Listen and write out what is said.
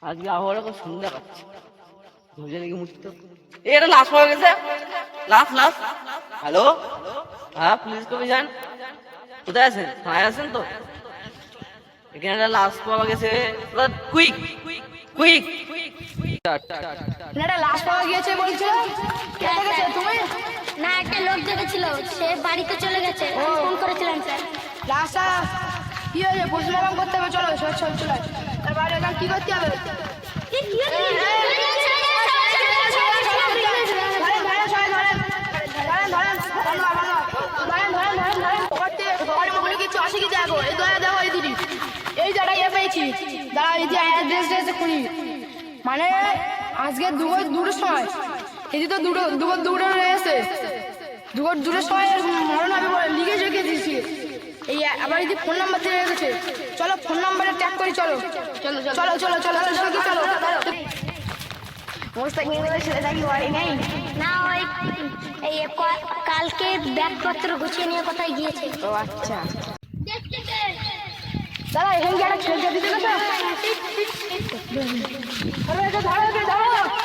আজকে আবহাওয়াটা খুব সুন্দর দেখাচ্ছে। ধৈর্য দেখি মুক্ত এটা লাশ পাওয়া গেছে। লাশ লাশ। হ্যালো, হ্যাঁ পুলিশ কবি যান, কোথায় আছেন? থানায় আছেন তো? এখানে একটা লাশ পাওয়া গেছে, কুইক কুইক। একটা লাশ পাওয়া গিয়েছে বলছো, কে দেখেছে তুমি? না, একটা লোক দেখেছিল, সে বাড়িতে চলে গেছে। ফোন করেছিলাম স্যার। লাশটা কি হয়েছে? পোস্টমর্টম করতে হবে, চলো চল চল চলো। তার বাইরে এখন কি করতে হবে? এই জায়গায় পেয়েছি, দাঁড়া এই যে ড্রেস ড্রেস খুনি। মানে আজকে দুটোর সময়, এই তো দুটো রয়েছে, দুটোর সময় মরণ হবে বলে লিখে রেখে দিয়েছি। এই আবার এই যে ফোন নাম্বার দিয়ে রেখেছে, চলো ফোন নাম্বারে ট্যাগ করি, চলো চলো চলো চলো চলো চলো চলো। ছেলেটা কি বাড়ি নেই? না, ওই এই কালকে ব্যাগপত্র গুছিয়ে নিয়ে কোথায় গিয়েছে। ও আচ্ছা, দাঁড়া এখানে কি একটা ছেলে দিতে গেছে? ধরো ধরো ধরো।